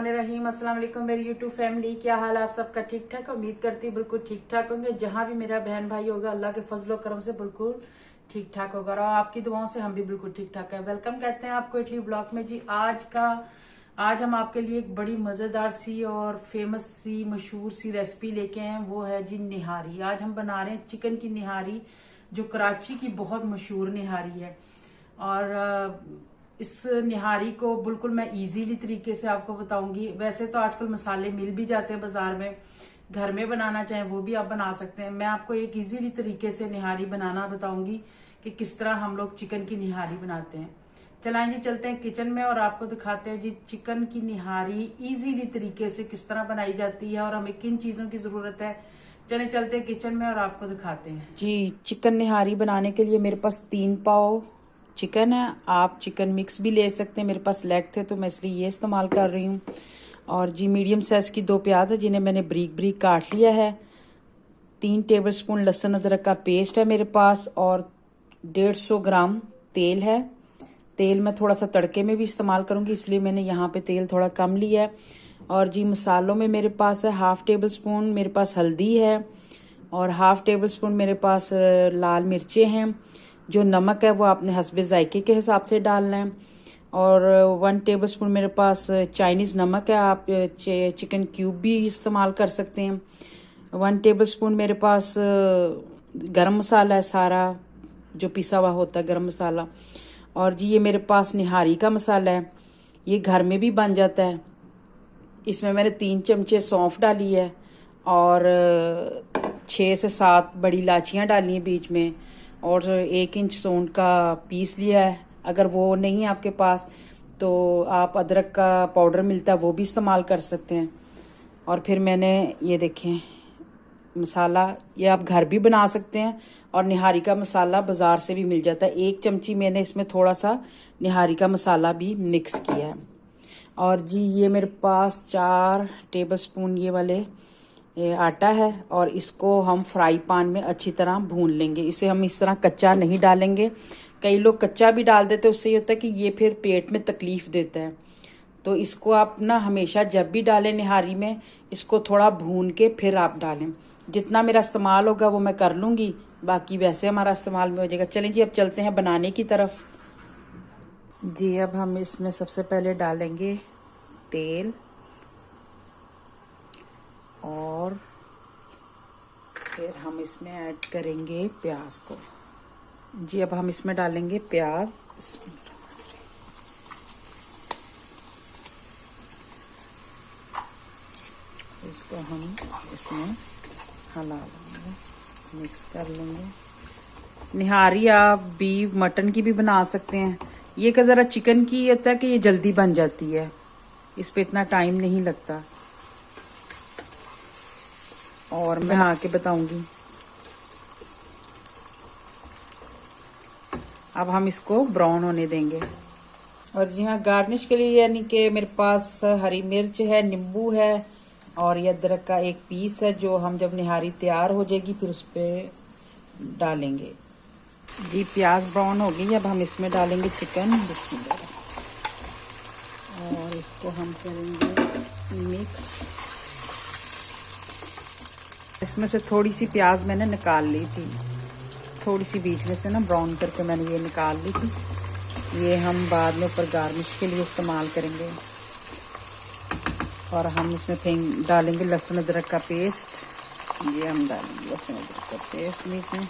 बिस्मिल्लाहिर्रहमानिर्रहीम। अस्सलाम वालेकुम मेरी यूट्यूब फैमिली, क्या हाल है आप सबका? ठीक ठाक? उम्मीद करती बिल्कुल ठीक ठाक होंगे। जहां भी मेरा बहन भाई होगा अल्लाह के फजलो करम से बिल्कुल ठीक ठाक होगा और आपकी दुआओं से हम भी बिल्कुल ठीक ठाक है। वेलकम कहते हैं आपको इटली ब्लॉग में जी। आज हम आपके लिए एक बड़ी मजेदार सी और फेमस सी मशहूर सी रेसिपी लेके आए हैं, वो है जी निहारी। आज हम बना रहे हैं चिकन की निहारी, जो कराची की बहुत मशहूर निहारी है। और इस निहारी को बिल्कुल मैं इजीली तरीके से आपको बताऊंगी। वैसे तो आजकल मसाले मिल भी जाते हैं बाजार में, घर में बनाना चाहें वो भी आप बना सकते हैं। मैं आपको एक इजीली तरीके से निहारी बनाना बताऊंगी कि किस तरह हम लोग चिकन की निहारी बनाते हैं। चलाएं जी, चलते हैं किचन में और आपको दिखाते हैं जी चिकन की निहारी इजीली तरीके से किस तरह बनाई जाती है और हमें किन चीजों की जरूरत है। चले चलते हैं किचन में और आपको दिखाते हैं जी। चिकन निहारी बनाने के लिए मेरे पास 3 पाव चिकन है। आप चिकन मिक्स भी ले सकते हैं, मेरे पास लेग थे तो मैं इसलिए ये इस्तेमाल कर रही हूँ। और जी मीडियम साइज की 2 प्याज है जिन्हें मैंने ब्रीक ब्रीक काट लिया है। 3 टेबलस्पून लहसुन अदरक का पेस्ट है मेरे पास और 150 ग्राम तेल है। तेल मैं थोड़ा सा तड़के में भी इस्तेमाल करूंगी, इसलिए मैंने यहाँ पे तेल थोड़ा कम लिया है। और जी मसालों में मेरे पास है 1/2 टेबल स्पून मेरे पास हल्दी है और 1/2 टेबल स्पून मेरे पास लाल मिर्चें हैं। जो नमक है वो आपने हस्बे जायके के हिसाब से डालना है। और 1 टेबल स्पून मेरे पास चाइनीज़ नमक है, आप चिकन क्यूब भी इस्तेमाल कर सकते हैं। 1 टेबल स्पून मेरे पास गरम मसाला है, सारा जो पिसा हुआ होता है गरम मसाला। और जी ये मेरे पास निहारी का मसाला है, ये घर में भी बन जाता है। इसमें मैंने 3 चमचे सौंफ डाली है और 6 से 7 बड़ी इलायचियाँ डाली हैं बीच में और 1 इंच सूंड का पीस लिया है। अगर वो नहीं है आपके पास तो आप अदरक का पाउडर मिलता है वो भी इस्तेमाल कर सकते हैं। और फिर मैंने ये देखें मसाला, ये आप घर भी बना सकते हैं और निहारी का मसाला बाजार से भी मिल जाता है। 1 चमची मैंने इसमें थोड़ा सा निहारी का मसाला भी मिक्स किया है। और जी ये मेरे पास 4 टेबल स्पून ये वाले आटा है और इसको हम फ्राई पैन में अच्छी तरह भून लेंगे। इसे हम इस तरह कच्चा नहीं डालेंगे, कई लोग कच्चा भी डाल देते हैं, उससे ये होता है कि ये फिर पेट में तकलीफ देता है। तो इसको आप ना हमेशा जब भी डालें निहारी में इसको थोड़ा भून के फिर आप डालें। जितना मेरा इस्तेमाल होगा वो मैं कर लूँगी, बाकी वैसे हमारा इस्तेमाल में हो जाएगा। चलें जी अब चलते हैं बनाने की तरफ जी। अब हम इसमें सबसे पहले डालेंगे तेल और फिर हम इसमें ऐड करेंगे प्याज को जी। अब हम इसमें डालेंगे प्याज, इसको हम इसमें हिला लेंगे, मिक्स कर लेंगे। निहारी आप बीफ मटन की भी बना सकते हैं। ये का ज़रा चिकन की होता है कि ये जल्दी बन जाती है, इस पे इतना टाइम नहीं लगता और मैं आके बताऊंगी। अब हम इसको ब्राउन होने देंगे। और जी हाँ गार्निश के लिए यानी कि मेरे पास हरी मिर्च है, नींबू है और ये अदरक का एक पीस है जो हम जब निहारी तैयार हो जाएगी फिर उस पर डालेंगे जी। प्याज ब्राउन हो गई, अब हम इसमें डालेंगे चिकन बिस्मिल्लाह और इसको हम करेंगे मिक्स। इसमें से थोड़ी सी प्याज मैंने निकाल ली थी, थोड़ी सी बीच में से ना ब्राउन करके मैंने ये निकाल ली थी। ये हम बाद में ऊपर गार्निश के लिए इस्तेमाल करेंगे। और हम इसमें डालेंगे लहसुन अदरक का पेस्ट। ये हम डालेंगे लहसुन अदरक का पेस्ट बीच में।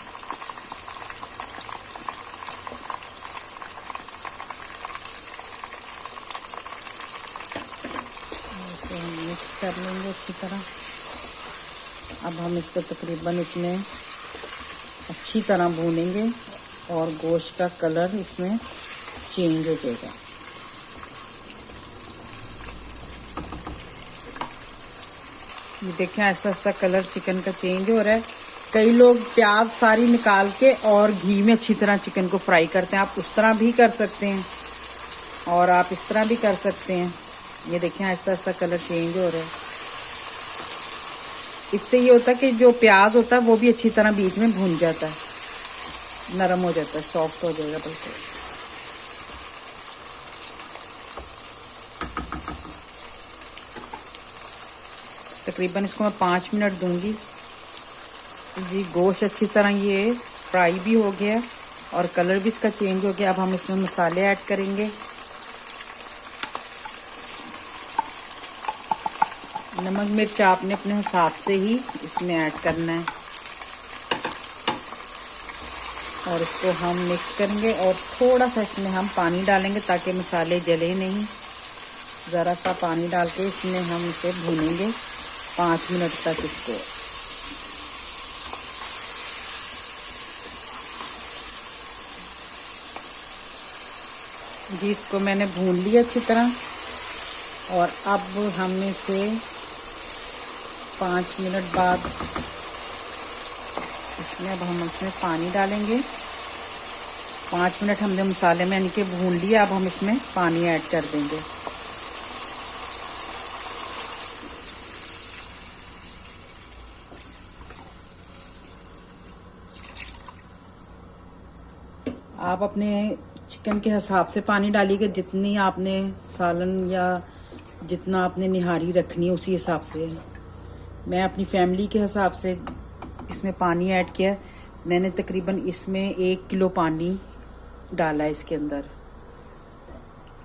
इसे हम मिक्स कर लेंगे अच्छी तरह। अब हम इसको तकरीबन इसमें अच्छी तरह भूनेंगे और गोश्त का कलर इसमें चेंज हो जाएगा। ये देखें ऐसा ऐसा कलर चिकन का चेंज हो रहा है। कई लोग प्याज सारी निकाल के और घी में अच्छी तरह चिकन को फ्राई करते हैं, आप उस तरह भी कर सकते हैं और आप इस तरह भी कर सकते हैं। ये देखें ऐसा ऐसा कलर चेंज हो रहा है। इससे ये होता है कि जो प्याज होता है वो भी अच्छी तरह बीच में भून जाता है, नरम हो जाता है, सॉफ्ट हो जाएगा बिल्कुल। तकरीबन इसको मैं 5 मिनट दूंगी। जी गोश्त अच्छी तरह ये फ्राई भी हो गया और कलर भी इसका चेंज हो गया। अब हम इसमें मसाले ऐड करेंगे। नमक मिर्च आपने अपने हिसाब से ही इसमें ऐड करना है और इसको हम मिक्स करेंगे और थोड़ा सा इसमें हम पानी डालेंगे ताकि मसाले जले नहीं। ज़रा सा पानी डाल के इसमें हम इसे भूनेंगे 5 मिनट तक इसको। जी इसको मैंने भून लिया अच्छी तरह और अब हम इसे 5 मिनट बाद इसमें अब हम इसमें पानी डालेंगे। 5 मिनट हमने मसाले में यानी कि भून लिया। अब हम इसमें पानी ऐड कर देंगे। आप अपने चिकन के हिसाब से पानी डालिएगा, जितनी आपने सालन या जितना आपने निहारी रखनी है उसी हिसाब से। मैं अपनी फैमिली के हिसाब से इसमें पानी ऐड किया। मैंने तकरीबन इसमें 1 किलो पानी डाला है इसके अंदर।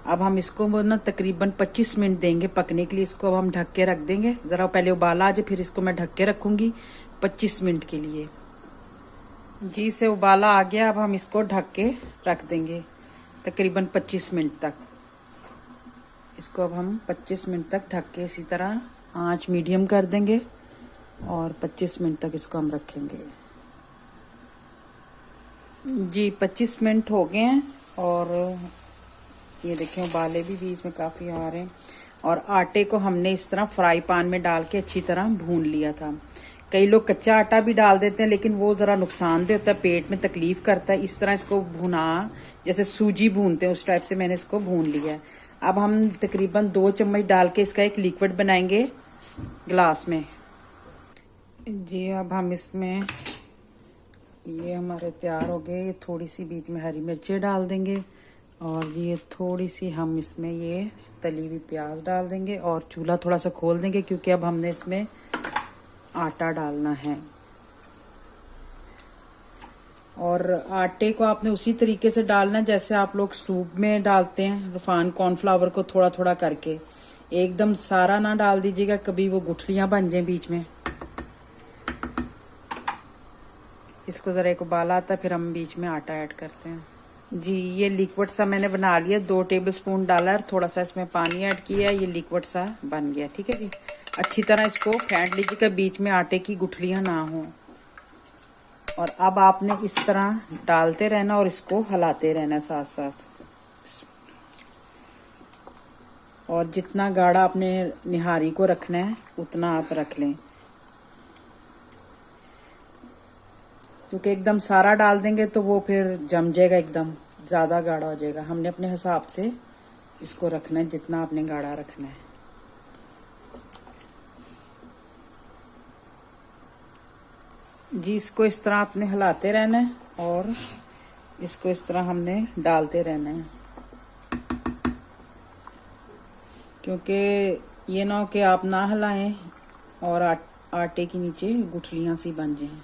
अब हम इसको ना तकरीबन 25 मिनट देंगे पकने के लिए। इसको अब हम ढक के रख देंगे। ज़रा पहले उबाला आ जाए फिर इसको मैं ढक के रखूँगी 25 मिनट के लिए। जी इसे उबाला आ गया। अब हम इसको ढक के रख देंगे तकरीबन 25 मिनट तक। इसको अब हम 25 मिनट तक ढक के इसी तरह आंच मीडियम कर देंगे और 25 मिनट तक इसको हम रखेंगे। जी 25 मिनट हो गए हैं और ये देखें उबाले भी बीच में काफ़ी आ रहे हैं। और आटे को हमने इस तरह फ्राई पैन में डाल के अच्छी तरह भून लिया था। कई लोग कच्चा आटा भी डाल देते हैं लेकिन वो ज़रा नुकसानदेह होता है, पेट में तकलीफ करता है। इस तरह इसको भुना जैसे सूजी भूनते हैं उस टाइप से मैंने इसको भून लिया है। अब हम तकरीबन 2 चम्मच डाल के इसका एक लिक्विड बनाएंगे ग्लास में। जी अब हम इसमें ये हमारे तैयार हो गए। ये थोड़ी सी बीच में हरी मिर्चें डाल देंगे और ये थोड़ी सी हम इसमें ये तली हुई प्याज डाल देंगे और चूल्हा थोड़ा सा खोल देंगे क्योंकि अब हमने इसमें आटा डालना है। और आटे को आपने उसी तरीके से डालना है जैसे आप लोग सूप में डालते हैं रिफाइंड कॉर्नफ्लावर को थोड़ा थोड़ा करके। एकदम सारा ना डाल दीजिएगा, कभी वो गुठलियां बन जाए बीच में। इसको ज़रा एक उबाला आता है फिर हम बीच में आटा ऐड करते हैं। जी ये लिक्विड सा मैंने बना लिया। 2 टेबलस्पून डाला और थोड़ा सा इसमें पानी ऐड किया। ये लिक्विड सा बन गया। ठीक है जी, अच्छी तरह इसको फेंट लीजिएगा, बीच में आटे की गुठलियां ना हो। और अब आपने इस तरह डालते रहना और इसको हिलाते रहना साथ साथ। और जितना गाढ़ा आपने निहारी को रखना है उतना आप रख लें, क्योंकि एकदम सारा डाल देंगे तो वो फिर जम जाएगा, एकदम ज़्यादा गाढ़ा हो जाएगा। हमने अपने हिसाब से इसको रखना है जितना आपने गाढ़ा रखना है। जी इसको इस तरह आपने हिलाते रहना है और इसको इस तरह हमने डालते रहना है, क्योंकि ये ना हो कि आप ना हिलाएं और आटे के नीचे गुठलियां सी बन जाएं।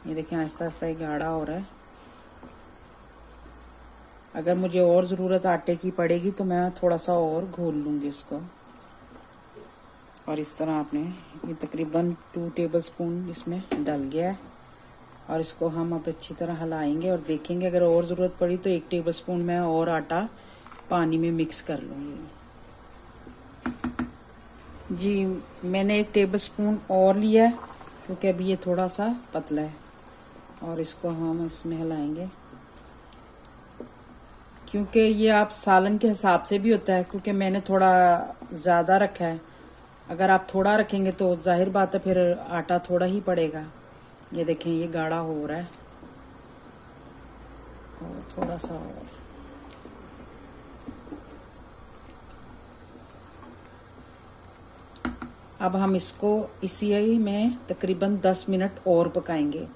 ये देखें आहिस्ता आहिस्ता ये गाढ़ा हो रहा है। अगर मुझे और ज़रूरत आटे की पड़ेगी तो मैं थोड़ा सा और घोल लूँगी इसको। और इस तरह आपने ये तकरीबन 2 टेबलस्पून इसमें डल गया है और इसको हम अब अच्छी तरह हिलाएंगे और देखेंगे अगर और ज़रूरत पड़ी तो 1 टेबलस्पून मैं और आटा पानी में मिक्स कर लूँगी। जी मैंने 1 टेबलस्पून और लिया है क्योंकि अभी ये थोड़ा सा पतला है और इसको हम इसमें हिलाएंगे, क्योंकि ये आप सालन के हिसाब से भी होता है। क्योंकि मैंने थोड़ा ज़्यादा रखा है, अगर आप थोड़ा रखेंगे तो जाहिर बात है फिर आटा थोड़ा ही पड़ेगा। ये देखें ये गाढ़ा हो रहा है और थोड़ा सा और। अब हम इसको इसी में तकरीबन 10 मिनट और पकाएंगे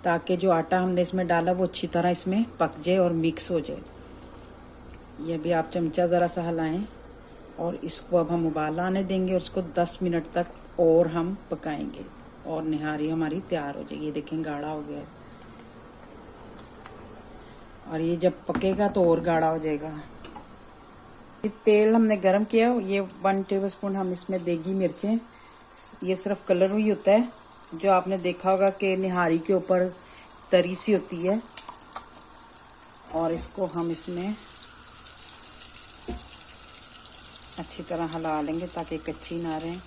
ताकि जो आटा हमने इसमें डाला वो अच्छी तरह इसमें पक जाए और मिक्स हो जाए। ये भी आप चमचा ज़रा सा हिलाएं और इसको अब हम उबाल आने देंगे और इसको 10 मिनट तक और हम पकाएंगे और निहारी हमारी तैयार हो जाएगी। ये देखें गाढ़ा हो गया है और ये जब पकेगा तो और गाढ़ा हो जाएगा। ये तेल हमने गरम किया, ये 1 टेबलस्पून हम इसमें देगी मिर्चें, ये सिर्फ कलर ही होता है, जो आपने देखा होगा कि निहारी के ऊपर तरी सी होती है। और इसको हम इसमें अच्छी तरह हिला लेंगे ताकि कच्ची ना रहें।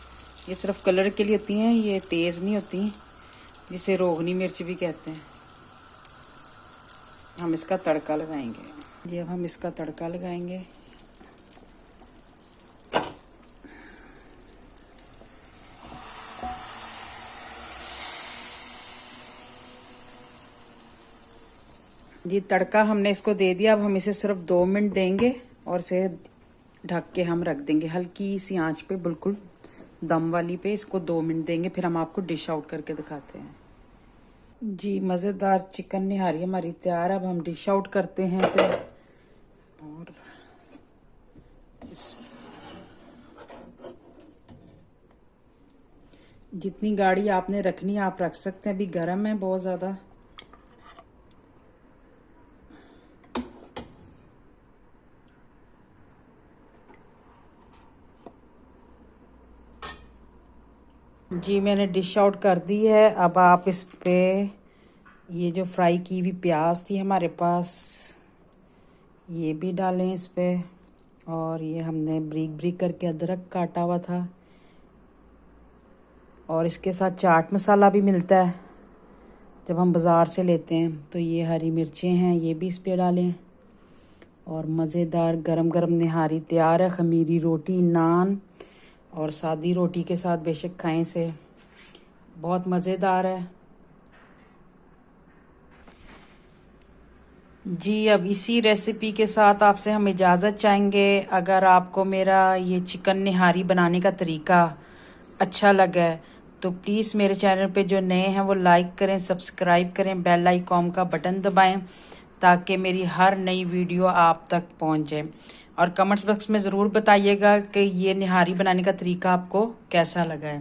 ये सिर्फ कलर के लिए होती हैं, ये तेज़ नहीं होती, जिसे रोगनी मिर्च भी कहते हैं। हम इसका तड़का लगाएंगे। जी अब हम इसका तड़का लगाएंगे। जी तड़का हमने इसको दे दिया। अब हम इसे सिर्फ 2 मिनट देंगे और इसे ढक के हम रख देंगे हल्की सी आंच पे, बिल्कुल दम वाली पे। इसको 2 मिनट देंगे, फिर हम आपको डिश आउट करके दिखाते हैं। जी मज़ेदार चिकन निहारी हमारी तैयार है। अब हम डिश आउट करते हैं इसे। और जितनी गाढ़ी आपने रखनी है आप रख सकते हैं, अभी गर्म है बहुत ज़्यादा। जी मैंने डिश आउट कर दी है। अब आप इस पे ये जो फ्राई की हुई प्याज थी हमारे पास, ये भी डालें इस पे। और ये हमने ब्रीक ब्रीक करके अदरक काटा हुआ था, और इसके साथ चाट मसाला भी मिलता है जब हम बाज़ार से लेते हैं। तो ये हरी मिर्चें हैं, ये भी इस पे डालें। और मज़ेदार गरम गरम निहारी तैयार है। खमीरी रोटी, नान और सादी रोटी के साथ बेशक खाएं इसे, बहुत मज़ेदार है। जी अब इसी रेसिपी के साथ आपसे हम इजाज़त चाहेंगे। अगर आपको मेरा ये चिकन निहारी बनाने का तरीका अच्छा लगा है तो प्लीज़ मेरे चैनल पे जो नए हैं वो लाइक करें, सब्सक्राइब करें, बेल आइकॉन का बटन दबाएं ताकि मेरी हर नई वीडियो आप तक पहुंच जाए। और कमेंट्स बॉक्स में ज़रूर बताइएगा कि ये निहारी बनाने का तरीका आपको कैसा लगा है।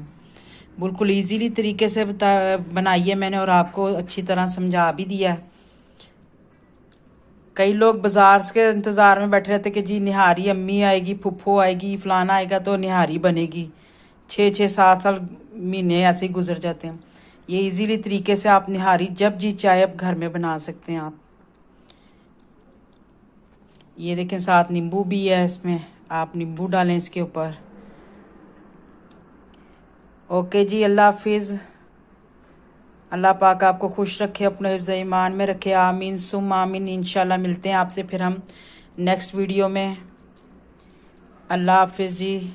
बिल्कुल इजीली तरीके से बनाई है मैंने और आपको अच्छी तरह समझा भी दिया। कई लोग बाजार के इंतज़ार में बैठे रहते कि जी निहारी अम्मी आएगी, फुफ्फो आएगी, फलाना आएगा तो निहारी बनेगी। 6-6 7 साल महीने ऐसे ही गुजर जाते हैं। ये इजीली तरीके से आप निहारी जब जी चाहे अब घर में बना सकते हैं आप। ये देखें साथ नींबू भी है इसमें, आप नींबू डालें इसके ऊपर। ओके जी, अल्लाह हाफिज़। अल्लाह पाक आपको खुश रखे, अपने हिफ्ज़ ईमान में रखे। आमीन सुम आमीन। इंशाल्लाह मिलते हैं आपसे फिर हम नेक्स्ट वीडियो में। अल्लाह हाफिज़ जी।